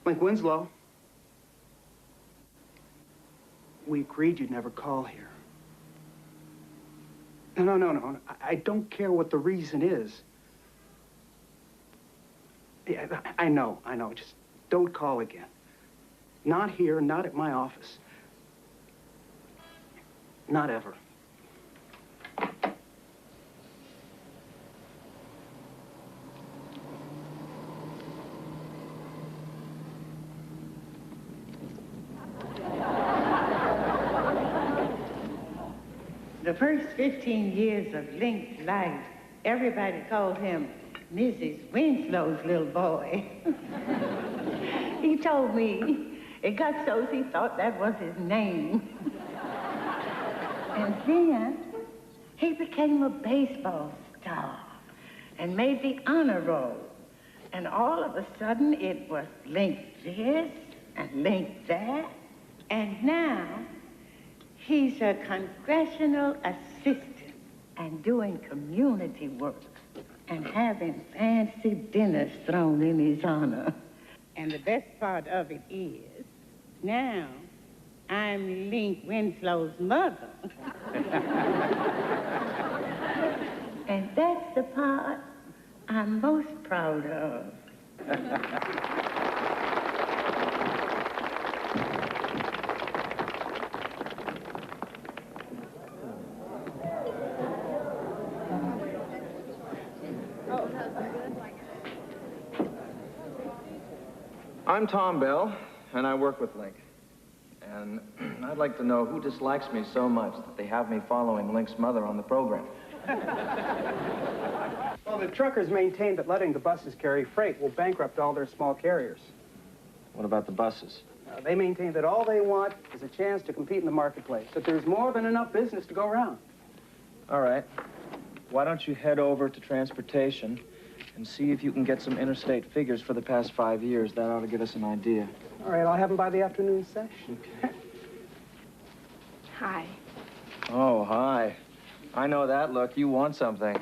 Link Winslow. We agreed you'd never call here. No. I don't care what the reason is. Yeah, I know. Just don't call again. Not here, not at my office. Not ever. The first 15 years of Link's life, everybody called him Mrs. Winslow's little boy. He told me it got so he thought that was his name. And then he became a baseball star and made the honor roll. And all of a sudden it was Link this and Link that. And now he's a congressional assistant and doing community work and having fancy dinners thrown in his honor. And the best part of it is, now I'm Link Winslow's mother. And that's the part I'm most proud of. I'm Tom Bell, and I work with Link. And I'd like to know who dislikes me so much that they have me following Link's mother on the program. Well, the truckers maintain that letting the buses carry freight will bankrupt all their small carriers. What about the buses? They maintain that all they want is a chance to compete in the marketplace, that there's more than enough business to go around. All right. Why don't you head over to transportation and see if you can get some interstate figures for the past 5 years. That ought to give us an idea. All right, I'll have them by the afternoon session. Okay. Hi. Oh, hi. I know that look. You want something.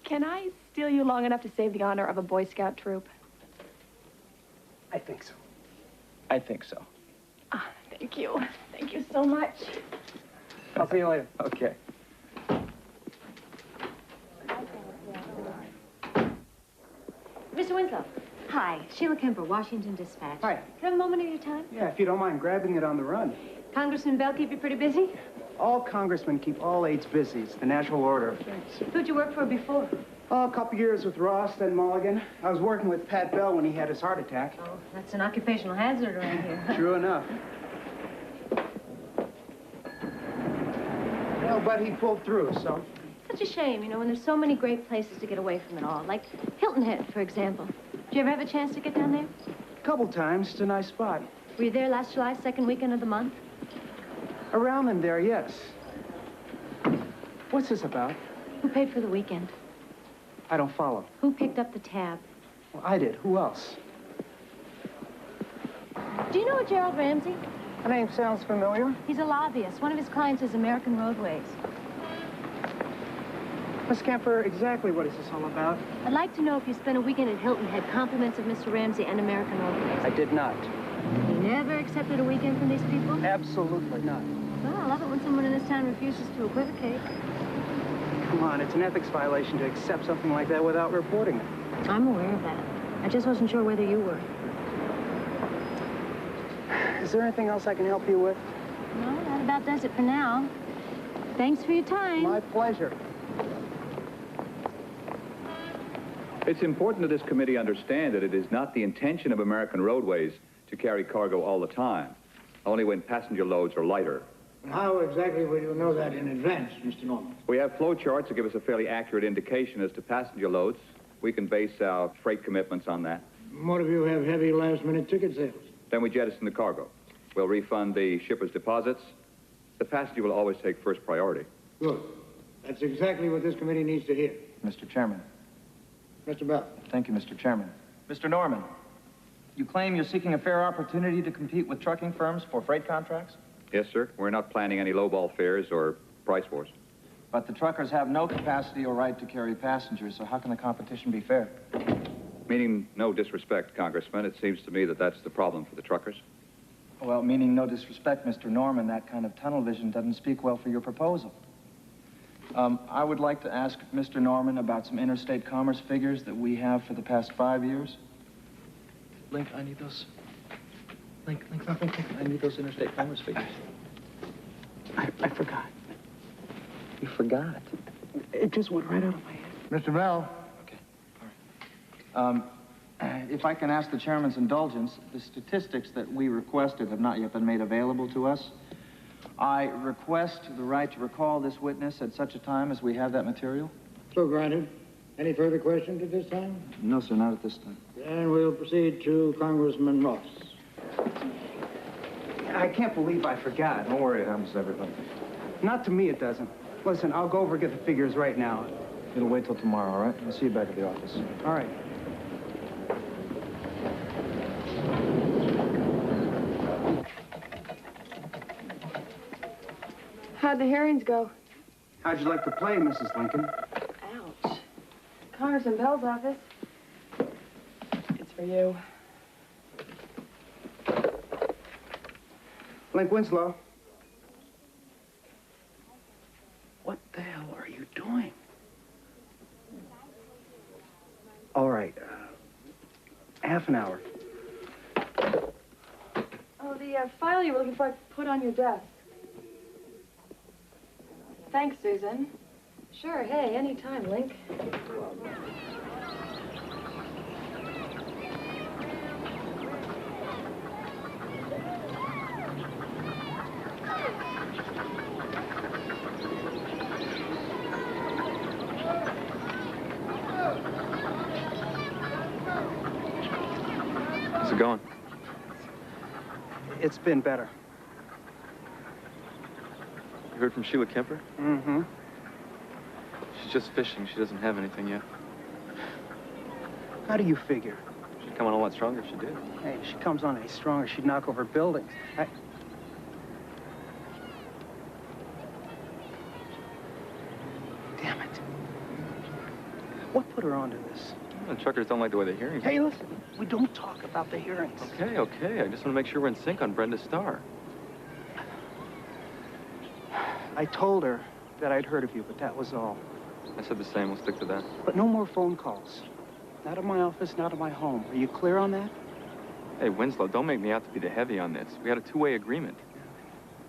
Can I steal you long enough to save the honor of a Boy Scout troop? I think so. I think so. Ah, thank you. Thank you so much. I'll see you later. Okay. Mr. Winslow. Hi, Sheila Kemper, Washington Dispatch. Hi. Can I have a moment of your time? Yeah, if you don't mind grabbing it on the run. Congressman Bell keep you pretty busy? All congressmen keep all aides busy. It's the natural order of things. Who'd you work for before? Oh, a couple years with Ross, then Mulligan. I was working with Pat Bell when he had his heart attack. Oh, that's an occupational hazard around here. True enough. Well, but he pulled through, so. Such a shame, you know, when there's so many great places to get away from it all. Like Hilton Head, for example. Did you ever have a chance to get down there? A couple times. It's a nice spot. Were you there last July, second weekend of the month? Around in there, yes. What's this about? Who paid for the weekend? I don't follow. Who picked up the tab? Well, I did. Who else? Do you know a Gerald Ramsey? The name sounds familiar. He's a lobbyist. One of his clients is American Roadways. Miss Kemper, exactly what is this all about? I'd like to know if you spent a weekend at Hilton Head, compliments of Mr. Ramsey and American Roadways. I did not. You never accepted a weekend from these people? Absolutely not. Well, I love it when someone in this town refuses to equivocate. Come on, it's an ethics violation to accept something like that without reporting it. I'm aware of that. I just wasn't sure whether you were. Is there anything else I can help you with? No, that about does it for now. Thanks for your time. My pleasure. It's important that this committee understand that it is not the intention of American Roadways to carry cargo all the time, only when passenger loads are lighter. How exactly will you know that in advance, Mr. Norman? We have flow charts that give us a fairly accurate indication as to passenger loads. We can base our freight commitments on that. What if you have heavy last-minute ticket sales? Then we jettison the cargo. We'll refund the shipper's deposits. The passenger will always take first priority. Good. That's exactly what this committee needs to hear. Mr. Chairman. Mr. Bell. Thank you, Mr. Chairman. Mr. Norman, you claim you're seeking a fair opportunity to compete with trucking firms for freight contracts? Yes, sir. We're not planning any lowball fares or price wars. But the truckers have no capacity or right to carry passengers, so how can the competition be fair? Meaning no disrespect, Congressman. It seems to me that that's the problem for the truckers. Well, meaning no disrespect, Mr. Norman, that kind of tunnel vision doesn't speak well for your proposal. I would like to ask Mr. Norman about some interstate commerce figures that we have for the past 5 years. Link, I need those. Link, I need those interstate commerce figures. I forgot. You forgot. It just went right out of my head. Mr. Bell. Okay, all right. If I can ask the chairman's indulgence, the statistics that we requested have not yet been made available to us. I request the right to recall this witness at such a time as we have that material. So granted. Any further questions at this time? No, sir, not at this time. Then we'll proceed to Congressman Ross. I can't believe I forgot. Don't worry, it happens to everybody. Not to me, it doesn't. Listen, I'll go over and get the figures right now. It'll wait till tomorrow, all right? I'll see you back at the office. All right. How'd the hearings go? How'd you like to play, Mrs. Lincoln? Ouch. Congressman Bell's office. It's for you. Link Winslow. What the hell are you doing? All right. Half an hour. Oh, the file you were looking for, I put on your desk. Thanks, Susan. Sure, hey, anytime, Link. How's it going? It's been better. You heard from Sheila Kemper? Mm-hmm. She's just fishing. She doesn't have anything yet. How do you figure? She'd come on a lot stronger if she did. Hey, if she comes on any stronger, she'd knock over buildings. Damn it. What put her onto this? The truckers don't like the way the hearings. Hey, listen, we don't talk about the hearings. Okay, okay. I just want to make sure we're in sync on Brenda Starr. I told her that I'd heard of you, but that was all. I said the same. We'll stick to that. But no more phone calls. Not at my office, not at my home. Are you clear on that? Hey, Winslow, don't make me out to be the heavy on this. We had a two-way agreement.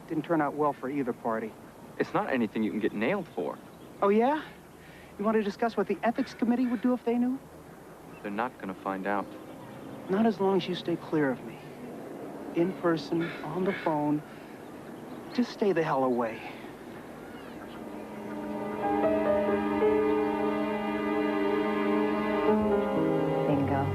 Didn't turn out well for either party. It's not anything you can get nailed for. Oh, yeah? You want to discuss what the ethics committee would do if they knew? They're not going to find out. Not as long as you stay clear of me. In person, on the phone. Just stay the hell away. Bingo.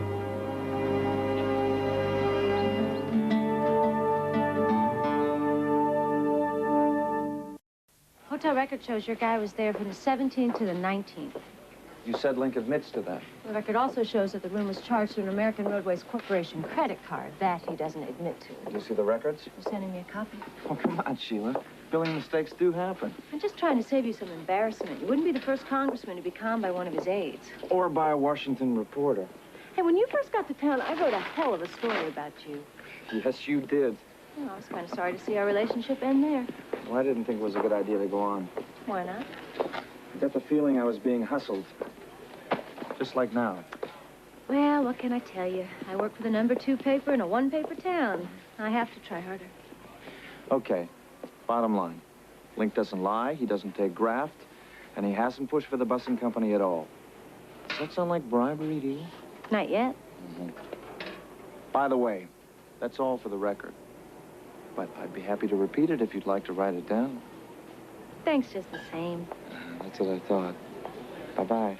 Hotel record shows your guy was there from the 17th to the 19th. You said Link admits to that. The record also shows that the room was charged to an American Roadways Corporation credit card. That he doesn't admit to. Did you see the records? You're sending me a copy? Oh, come on, Sheila. Billing mistakes do happen. I'm just trying to save you some embarrassment. You wouldn't be the first congressman to be conned by one of his aides. Or by a Washington reporter. Hey, when you first got to town, I wrote a hell of a story about you. Yes, you did. Well, I was kind of sorry to see our relationship end there. Well, I didn't think it was a good idea to go on. Why not? I got the feeling I was being hustled. Just like now. Well, what can I tell you? I work for the #2 paper in a one-paper town. I have to try harder. Okay. Bottom line. Link doesn't lie, he doesn't take graft, and he hasn't pushed for the busing company at all. Does that sound like bribery to you? Not yet. Mm-hmm. By the way, that's all for the record. But I'd be happy to repeat it if you'd like to write it down. Thanks just the same. That's what I thought. Bye-bye.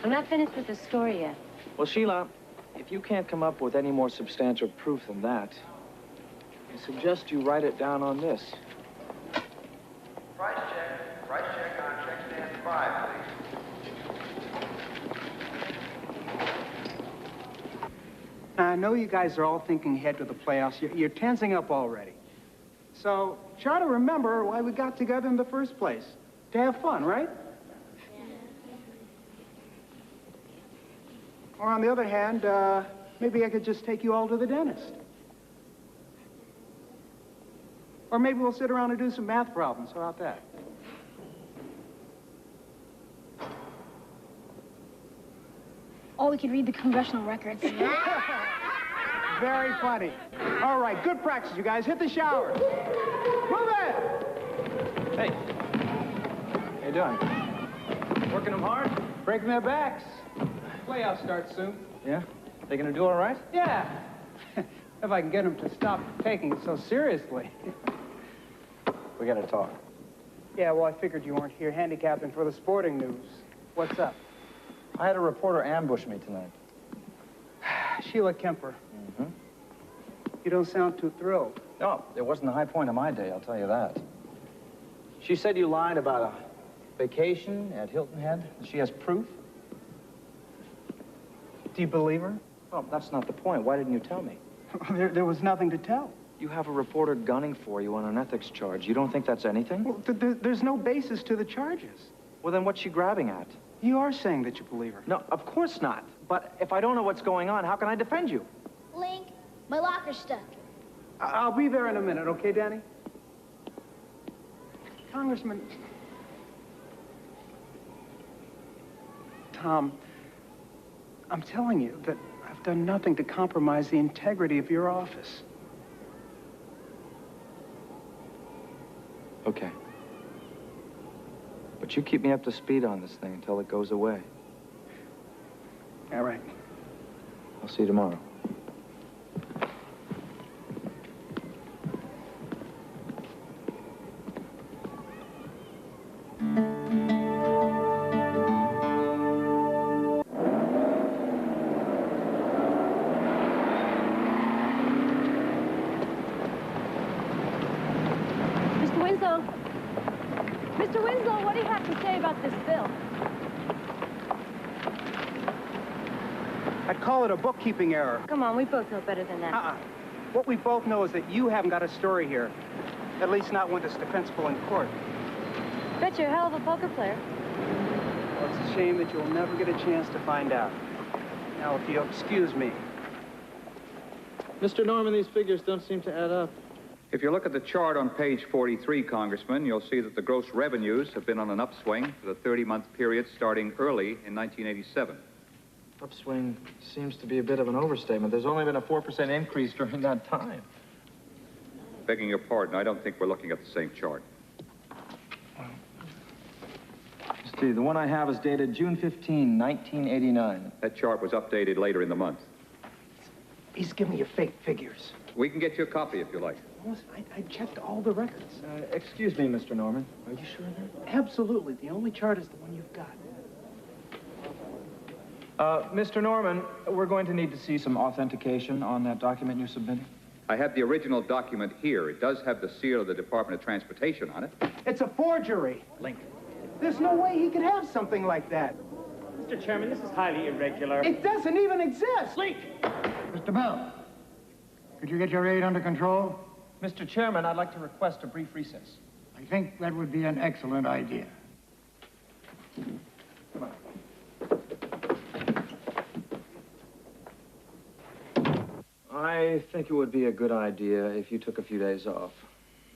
I'm not finished with the story yet. Well, Sheila, if you can't come up with any more substantial proof than that, I suggest you write it down on this. Price check on check stand 5, please. I know you guys are all thinking ahead to the playoffs. You're tensing up already. So try to remember why we got together in the first place. To have fun, right? Or on the other hand, maybe I could just take you all to the dentist. Or maybe we'll sit around and do some math problems. How about that? Or we could read the congressional records. Very funny. All right, good practice, you guys. Hit the shower. Move it! Hey. How you doing? Working them hard? Breaking their backs. Playoffs start soon. Yeah? They gonna do all right? Yeah. If I can get them to stop taking it so seriously. We gotta talk. Yeah, well, I figured you weren't here handicapping for the sporting news. What's up? I had a reporter ambush me tonight. Sheila Kemper. Mm-hmm. You don't sound too thrilled. No, it wasn't the high point of my day, I'll tell you that. She said you lied about a vacation at Hilton Head. She has proof. Do you believe her? Well, that's not the point. Why didn't you tell me? There was nothing to tell. You have a reporter gunning for you on an ethics charge. You don't think that's anything? Well, there's no basis to the charges. Well, then what's she grabbing at? You are saying that you believe her. No, of course not. But if I don't know what's going on, how can I defend you? Link, my locker's stuck. I'll be there in a minute, okay, Danny? Congressman... Tom, I'm telling you that I've done nothing to compromise the integrity of your office. Okay. But you keep me up to speed on this thing until it goes away. All right. I'll see you tomorrow. Mr. Winslow. Mr. Winslow, what do you have to say about this bill? I'd call it a bookkeeping error. Come on, we both know better than that. What we both know is that you haven't got a story here. At least not one that's defensible in court. Bet you're a hell of a poker player. Well, it's a shame that you'll never get a chance to find out. Now, if you'll excuse me. Mr. Norman, these figures don't seem to add up. If you look at the chart on page 43, Congressman, you'll see that the gross revenues have been on an upswing for the 30-month period starting early in 1987. Upswing seems to be a bit of an overstatement. There's only been a 4% increase during that time. Begging your pardon, I don't think we're looking at the same chart. Steve, the one I have is dated June 15, 1989. That chart was updated later in the month. He's giving you fake figures. We can get you a copy if you like. Listen, I checked all the records. Excuse me, Mr. Norman. Are you sure of that? Absolutely. The only chart is the one you've got. Mr. Norman, we're going to need to see some authentication on that document you're submitting. I have the original document here. It does have the seal of the Department of Transportation on it. It's a forgery. Link. There's no way he could have something like that. Mr. Chairman, this is highly irregular. It doesn't even exist. Link! Mr. Bell, could you get your aide under control? Mr. Chairman, I'd like to request a brief recess. I think that would be an excellent idea. Come on. I think it would be a good idea if you took a few days off.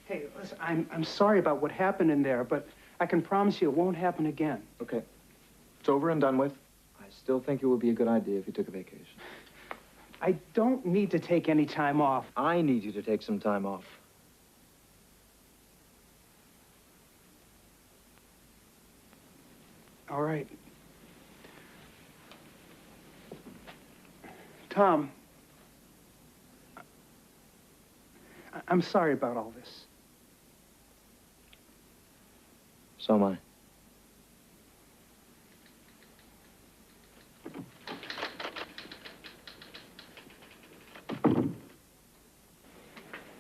Hey, listen, I'm sorry about what happened in there, but I can promise you it won't happen again. Okay. It's over and done with. I still think it would be a good idea if you took a vacation. I don't need to take any time off. I need you to take some time off. All right. Tom, I'm sorry about all this. So am I.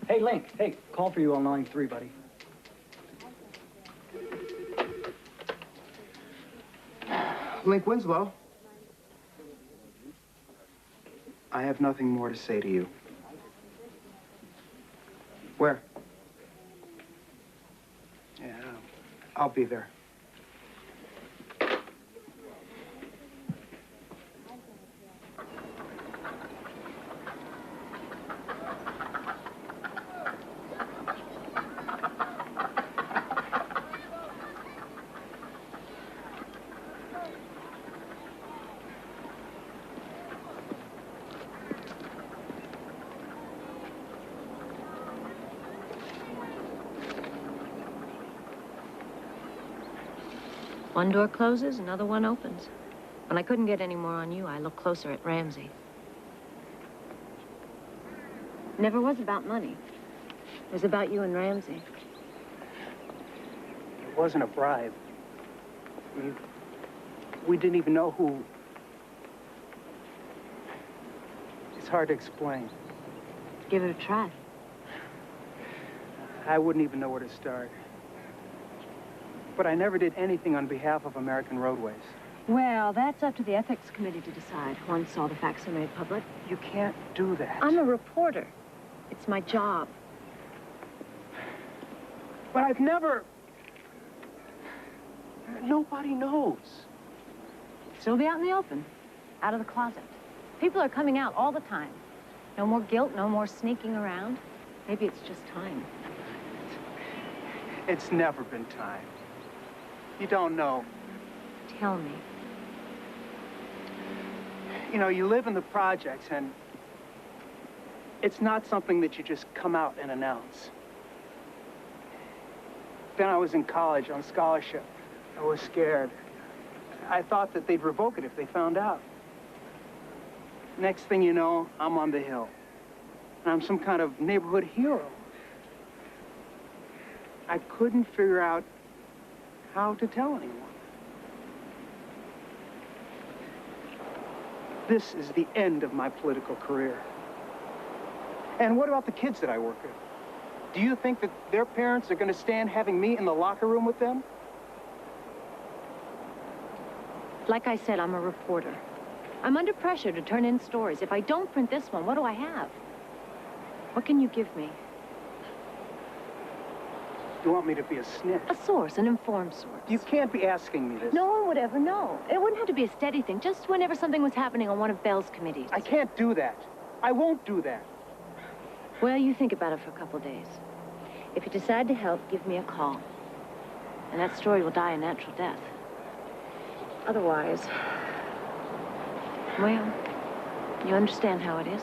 Hey, Link. Hey, call for you on line 3, buddy. Link Winslow. I have nothing more to say to you. Where? Yeah, I'll be there. One door closes, another one opens. When I couldn't get any more on you, I looked closer at Ramsey. Never was about money. It was about you and Ramsey. It wasn't a bribe. I mean, we didn't even know who... It's hard to explain. Give it a try. I wouldn't even know where to start. But I never did anything on behalf of American Roadways. Well, that's up to the ethics committee to decide once all the facts are made public. You can't do that. I'm a reporter. It's my job. But I've never... Nobody knows. Still be out in the open, out of the closet. People are coming out all the time. No more guilt, no more sneaking around. Maybe it's just time. It's never been time. You don't know. Tell me. You know, you live in the projects, and it's not something that you just come out and announce. Then I was in college on scholarship. I was scared. I thought that they'd revoke it if they found out. Next thing you know, I'm on the Hill. And I'm some kind of neighborhood hero. I couldn't figure out how to tell anyone. This is the end of my political career. And what about the kids that I work with? Do you think that their parents are going to stand having me in the locker room with them? Like I said, I'm a reporter. I'm under pressure to turn in stories. If I don't print this one, what do I have? What can you give me? You want me to be a snitch? A source, an informed source. You can't be asking me this. No one would ever know. It wouldn't have to be a steady thing, just whenever something was happening on one of Bell's committees. I can't do that. I won't do that. Well, you think about it for a couple of days. If you decide to help, give me a call. And that story will die a natural death. Otherwise, well, you understand how it is.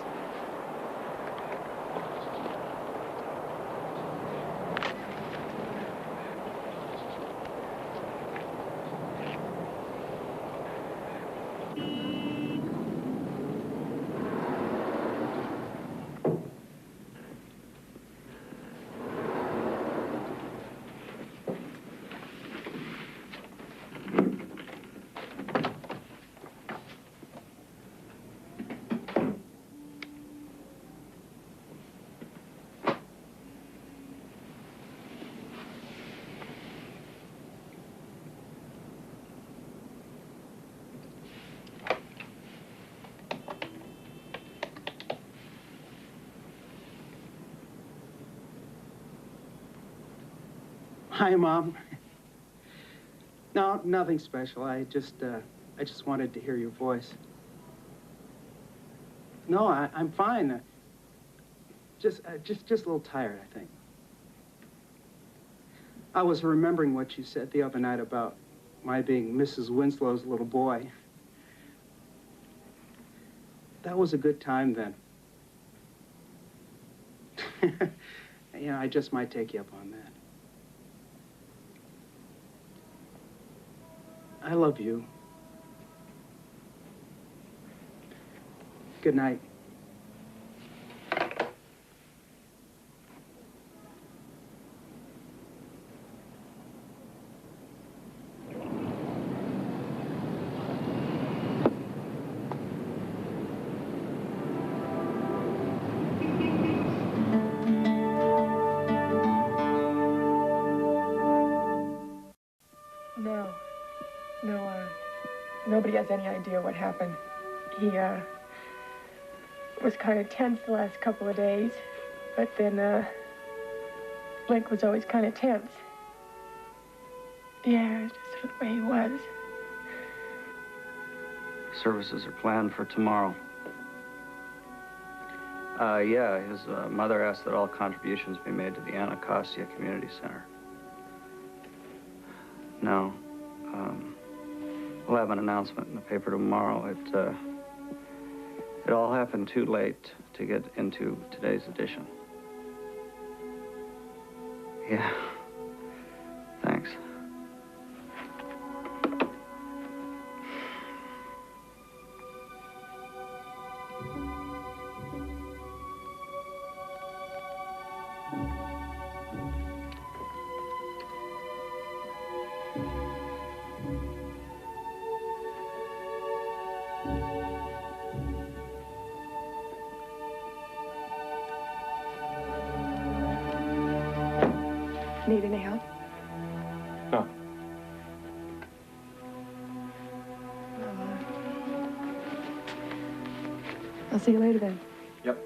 Hi, Mom. No, nothing special. I just wanted to hear your voice. No, I'm fine. Just a little tired, I think. I was remembering what you said the other night about my being Mrs. Winslow's little boy. That was a good time then. Yeah, I just might take you up on that. I love you. Good night. Nobody has any idea what happened. He, was kind of tense the last couple of days, but then, Blink was always kind of tense. Yeah, just sort of the way he was. Services are planned for tomorrow. Yeah, his mother asked that all contributions be made to the Anacostia Community Center. No. We'll have an announcement in the paper tomorrow. It all happened too late to get into today's edition. Yeah. Thanks. Need any help? No. I'll see you later then. Yep.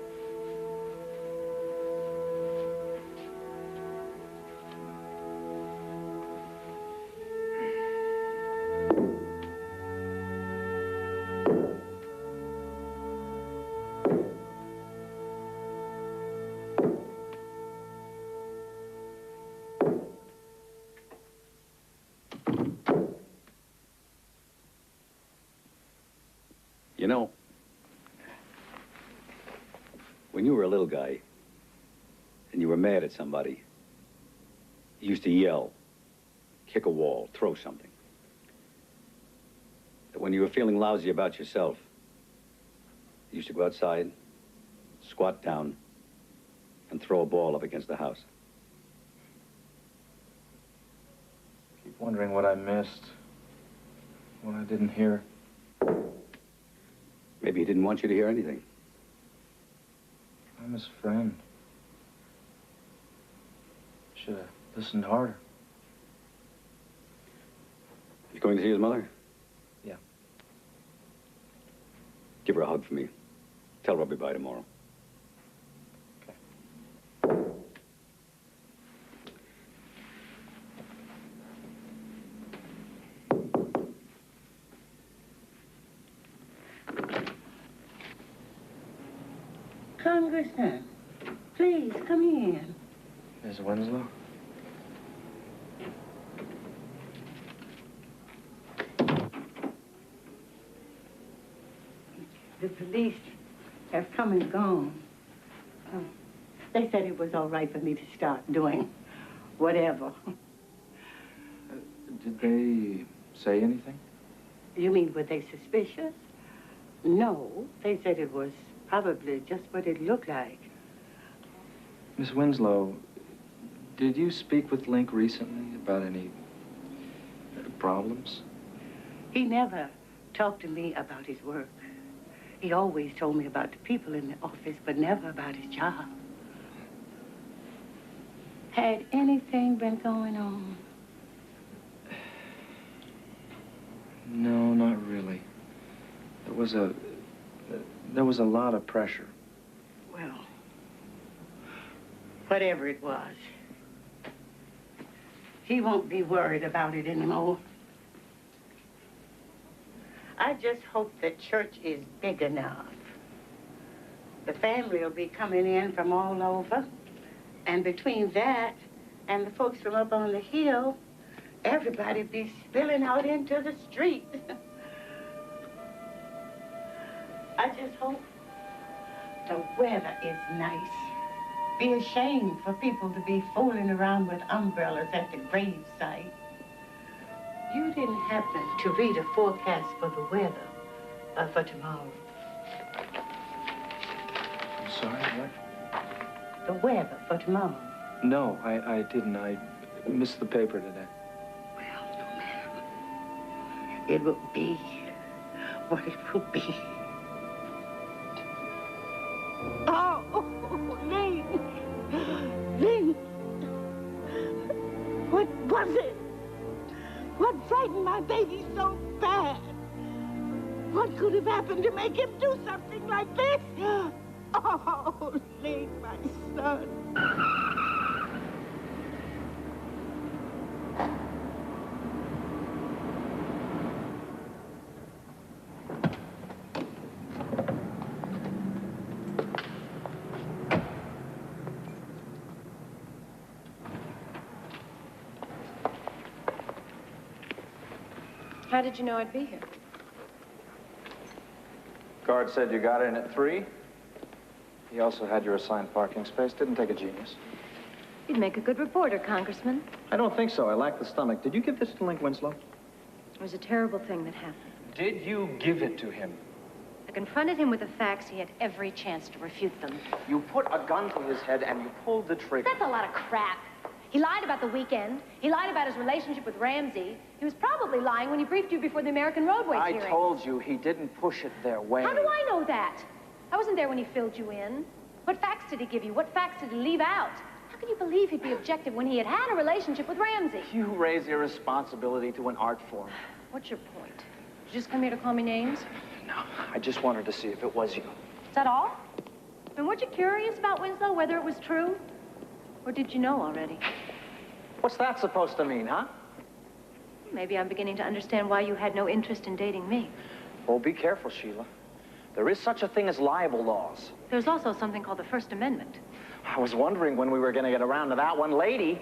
You know, when you were a little guy and you were mad at somebody, you used to yell, kick a wall, throw something. But when you were feeling lousy about yourself, you used to go outside, squat down, and throw a ball up against the house. Keep wondering what I missed, what I didn't hear. Maybe he didn't want you to hear anything. I'm his friend. Should have listened harder. He's going to see his mother? Yeah. Give her a hug for me. Tell her I'll be by tomorrow. Congressman, please come in. Miss Winslow? The police have come and gone. They said it was all right for me to start doing whatever. Did they say anything? You mean, were they suspicious? No, they said it was probably just what it looked like. Miss Winslow, did you speak with Link recently about any problems? He never talked to me about his work. He always told me about the people in the office, but never about his job. Had anything been going on? No, not really. There was a lot of pressure. Well, whatever it was, he won't be worried about it anymore. I just hope the church is big enough. The family will be coming in from all over. And between that and the folks from up on the hill, everybody be spilling out into the street. I just hope the weather is nice. Be ashamed for people to be fooling around with umbrellas at the gravesite. You didn't happen to read a forecast for the weather for tomorrow? I'm sorry, what? The weather for tomorrow. No, I didn't. I missed the paper today. Well, no matter. It will be what it will be. Oh, Link! Link! What was it? What frightened my baby so bad? What could have happened to make him do something like this? Oh, Link, my son. How did you know I'd be here? Guard said you got in at 3. He also had your assigned parking space. Didn't take a genius. You'd make a good reporter, Congressman. I don't think so. I lack the stomach. Did you give this to Link Winslow? It was a terrible thing that happened. Did you give it to him? I confronted him with the facts. He had every chance to refute them. You put a gun to his head and you pulled the trigger. That's a lot of crap. He lied about the weekend. He lied about his relationship with Ramsey. He was probably lying when he briefed you before the American Roadways hearing. I told you he didn't push it their way. How do I know that? I wasn't there when he filled you in. What facts did he give you? What facts did he leave out? How can you believe he'd be objective when he had had a relationship with Ramsey? You raise irresponsibility to an art form. What's your point? You just come here to call me names? No, I just wanted to see if it was you. Is that all? And weren't you curious about Winslow, whether it was true? Or did you know already? What's that supposed to mean, huh? Maybe I'm beginning to understand why you had no interest in dating me. Oh, be careful, Sheila. There is such a thing as libel laws. There's also something called the First Amendment. I was wondering when we were going to get around to that one. Lady,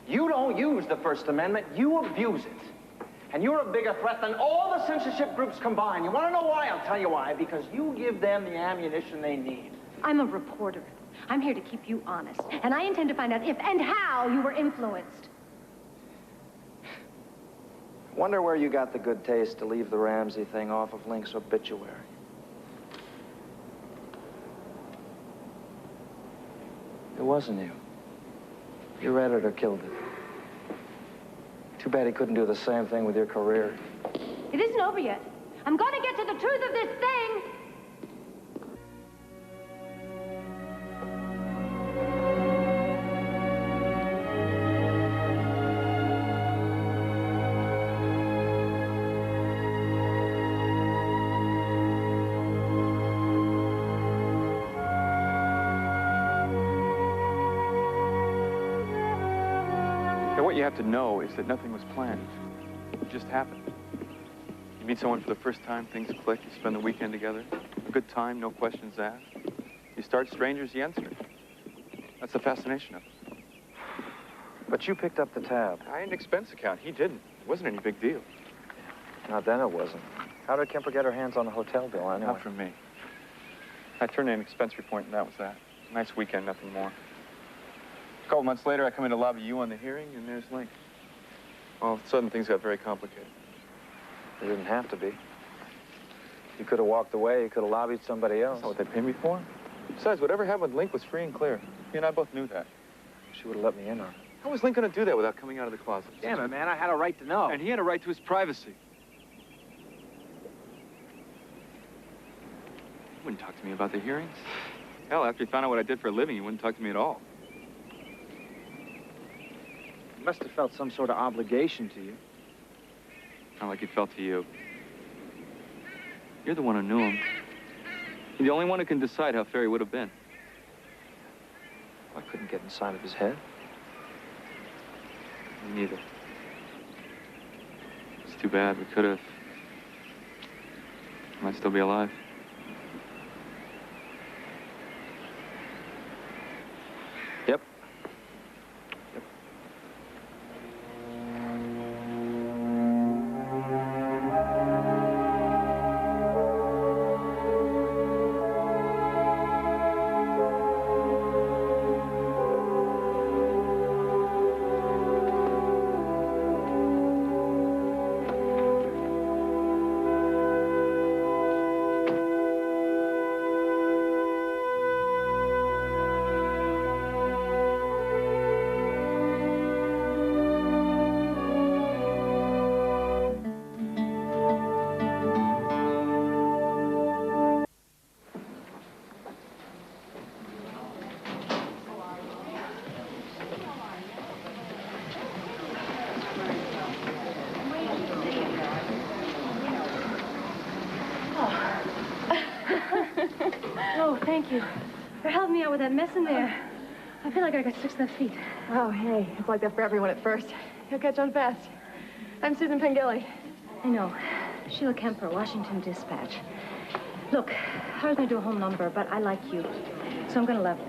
you don't use the First Amendment, you abuse it. And you're a bigger threat than all the censorship groups combined. You want to know why? I'll tell you why. Because you give them the ammunition they need. I'm a reporter. I'm here to keep you honest. And I intend to find out if and how you were influenced. Wonder where you got the good taste to leave the Ramsey thing off of Link's obituary. It wasn't you. Your editor killed it. Too bad he couldn't do the same thing with your career. It isn't over yet. I'm going to get to the truth of this thing. What you have to know is that nothing was planned. It just happened. You meet someone for the first time, things click, you spend the weekend together. A good time, no questions asked. You start strangers, you answer. That's the fascination of it. But you picked up the tab. I had an expense account. He didn't. It wasn't any big deal. Not then it wasn't. How did Kemper get her hands on the hotel bill anyway? Not from me. I turned in an expense report and that was that. Nice weekend, nothing more. A couple months later, I come in to lobby you on the hearing, and there's Link. All of a sudden, things got very complicated. They didn't have to be. You could have walked away. You could have lobbied somebody else. That's not what they paid me for. Besides, whatever happened with Link was free and clear. He and I both knew that. She would have let me in on it. How was Link going to do that without coming out of the closet? Damn it, man. I had a right to know. And he had a right to his privacy. He wouldn't talk to me about the hearings. Hell, after he found out what I did for a living, he wouldn't talk to me at all. He must have felt some sort of obligation to you. Not like he felt to you. You're the one who knew him. You're the only one who can decide how fair he would have been. I couldn't get inside of his head. Me neither. It's too bad. We could have. Might still be alive. Yep. Oh, thank you for helping me out with that mess in there. I feel like I got 6 left feet. Oh, hey, it's like that for everyone at first. You'll catch on fast. I'm Susan Pengilly. I know. Sheila Kemper, Washington Dispatch. Look, I was going to do a home number, but I like you, so I'm going to level.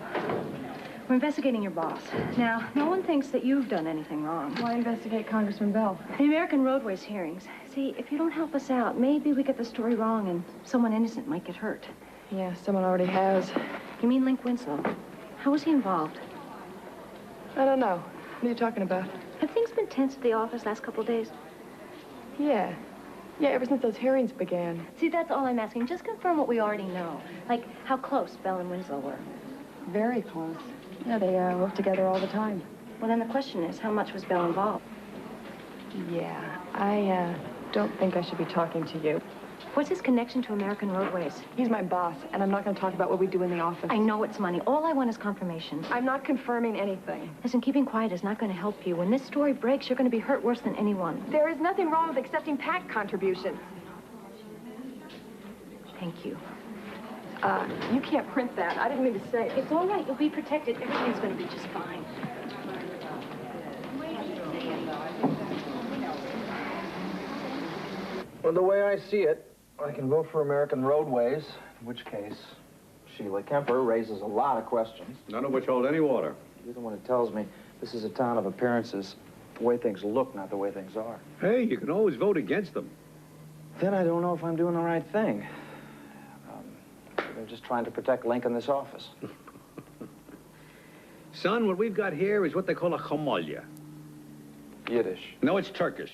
We're investigating your boss. Now, no one thinks that you've done anything wrong. Why investigate Congressman Bell? The American Roadways hearings. See, if you don't help us out, maybe we get the story wrong and someone innocent might get hurt. Yeah, someone already has. You mean Link Winslow? How was he involved? I don't know. What are you talking about? Have things been tense at the office last couple of days? Yeah. Yeah, ever since those hearings began. See, that's all I'm asking. Just confirm what we already know. Like how close Bell and Winslow were. Very close. Yeah, they work together all the time. Well, then the question is, how much was Bell involved? Yeah, I don't think I should be talking to you. What's his connection to American Roadways? He's my boss, and I'm not going to talk about what we do in the office. I know it's money. All I want is confirmation. I'm not confirming anything. Listen, keeping quiet is not going to help you. When this story breaks, you're going to be hurt worse than anyone. There is nothing wrong with accepting PAC contributions. Thank you. You can't print that. I didn't mean to say it. It's all right. You'll be protected. Everything's going to be just fine. Well, the way I see it, I can vote for American Roadways, in which case Sheila Kemper raises a lot of questions. None of which hold any water. You're the one who tells me this is a town of appearances, the way things look, not the way things are. Hey, you can always vote against them. Then I don't know if I'm doing the right thing. They're just trying to protect Link in this office. Son, what we've got here is what they call a chamalya. Yiddish. No, it's Turkish.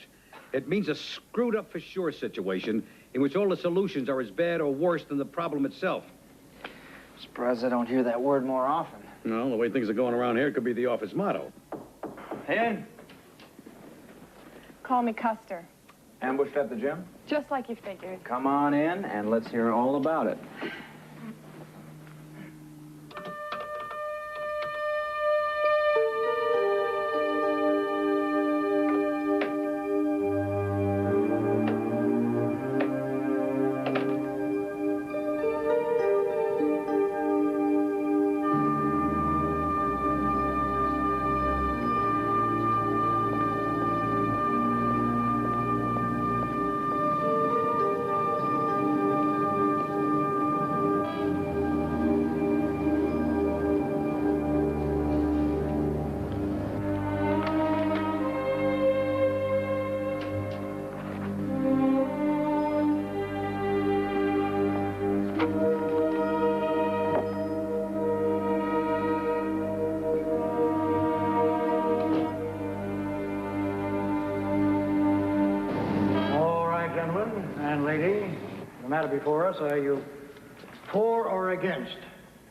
It means a screwed-up for sure situation in which all the solutions are as bad or worse than the problem itself. Surprised I don't hear that word more often. No, the way things are going around here, it could be the office motto. In. Call me Custer. Ambushed at the gym? Just like you figured. Come on in, and let's hear all about it. Before us, are you for or against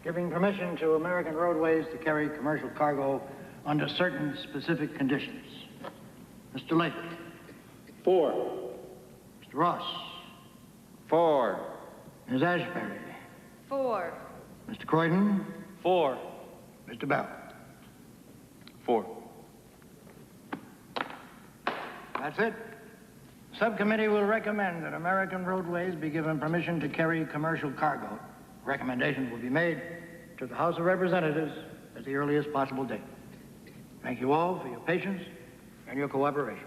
giving permission to American Roadways to carry commercial cargo under certain specific conditions? Mr. Lake? For. Mr. Ross? For. Ms. Ashbury? For. Mr. Croydon? For. Mr. Bell? For. That's it. Subcommittee will recommend that American Roadways be given permission to carry commercial cargo. Recommendations will be made to the House of Representatives at the earliest possible date. Thank you all for your patience and your cooperation.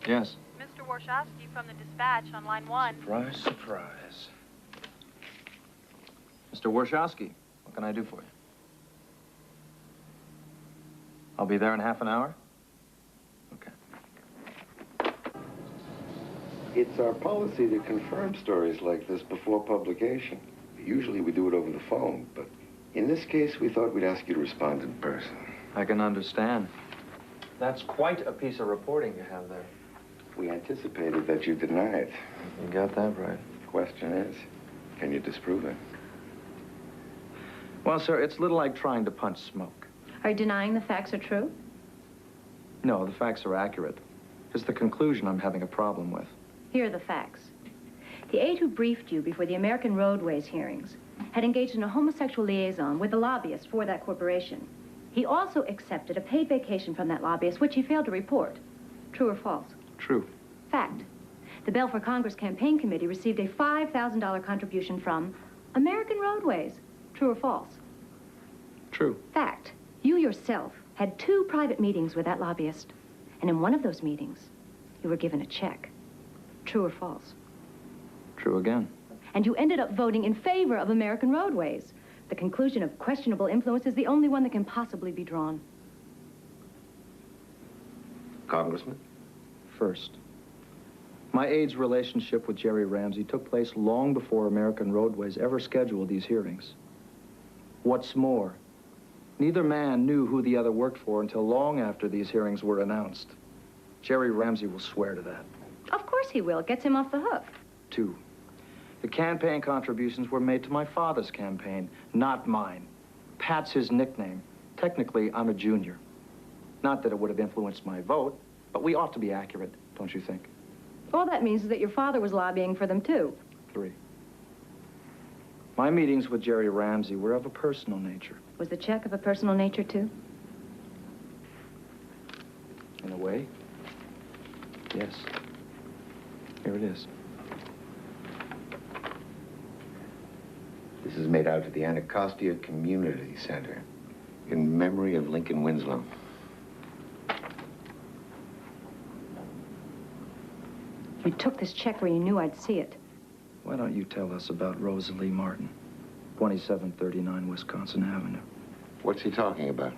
Yes. Mr. Warshawski from the dispatch on line 1. Surprise, surprise. Mr. Warshawski, what can I do for you? I'll be there in half an hour? Okay. It's our policy to confirm stories like this before publication. Usually we do it over the phone, but in this case, we thought we'd ask you to respond in person. I can understand. That's quite a piece of reporting you have there. We anticipated that you'd deny it. You got that right. The question is, can you disprove it? Well, sir, it's a little like trying to punch smoke. Are you denying the facts are true? No, the facts are accurate. It's the conclusion I'm having a problem with. Here are the facts. The aide who briefed you before the American Roadways hearings had engaged in a homosexual liaison with the lobbyist for that corporation. He also accepted a paid vacation from that lobbyist, which he failed to report. True or false? True. Fact. The Bell for Congress campaign committee received a $5,000 contribution from American Roadways. True or false? True. Fact. You yourself had 2 private meetings with that lobbyist. And in one of those meetings, you were given a check. True or false? True again. And you ended up voting in favor of American Roadways. The conclusion of questionable influence is the only one that can possibly be drawn. Congressman? First, my aide's relationship with Jerry Ramsey took place long before American Roadways ever scheduled these hearings. What's more, neither man knew who the other worked for until long after these hearings were announced. Jerry Ramsey will swear to that. Of course he will. It gets him off the hook. 2, The campaign contributions were made to my father's campaign, not mine. Pat's his nickname. Technically, I'm a junior. Not that it would have influenced my vote, but we ought to be accurate, don't you think? All that means is that your father was lobbying for them, too. 3. My meetings with Jerry Ramsey were of a personal nature. Was the check of a personal nature, too? In a way, yes. Here it is. This is made out to the Anacostia Community Center in memory of Lincoln Winslow. You took this check where you knew I'd see it. Why don't you tell us about Rosalie Martin, 2739 Wisconsin Avenue? What's he talking about?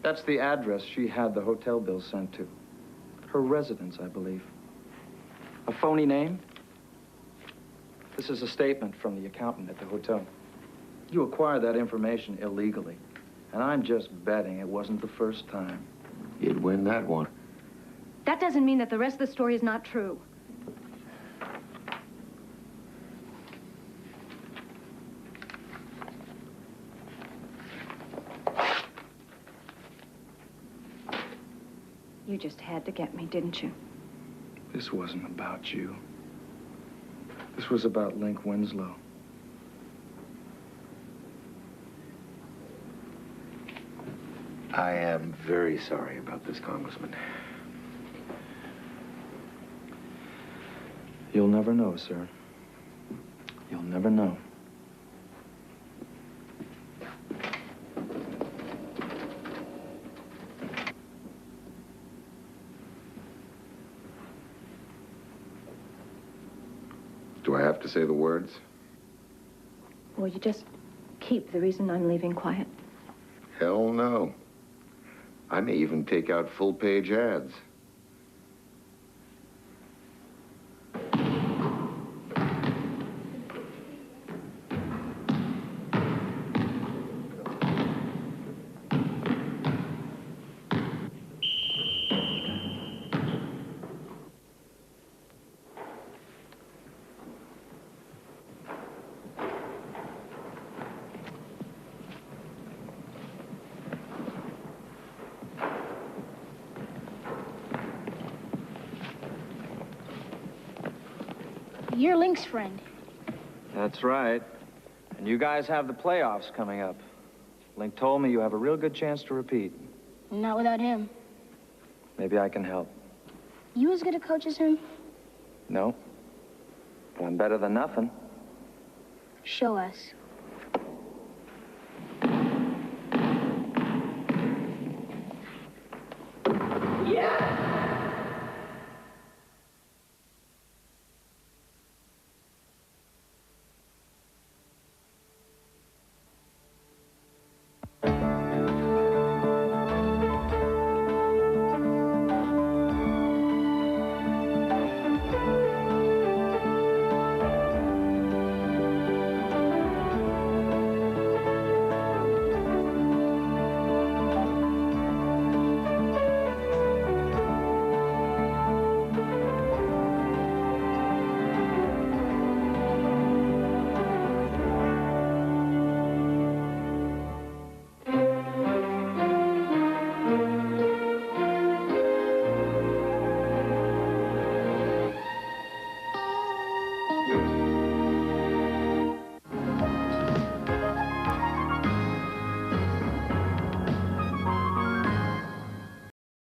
That's the address she had the hotel bill sent to. Her residence, I believe. A phony name? This is a statement from the accountant at the hotel. You acquired that information illegally, and I'm just betting it wasn't the first time. You'd win that one. That doesn't mean that the rest of the story is not true. You just had to get me, didn't you? This wasn't about you. This was about Link Winslow. I am very sorry about this, Congressman. You'll never know, sir. You'll never know. Do I have to say the words? Will you just keep the reason I'm leaving quiet? Hell no. I may even take out full-page ads. You're Link's friend. That's right. And you guys have the playoffs coming up. Link told me you have a real good chance to repeat. Not without him. Maybe I can help. You as good a coach as him? No. But I'm better than nothing. Show us.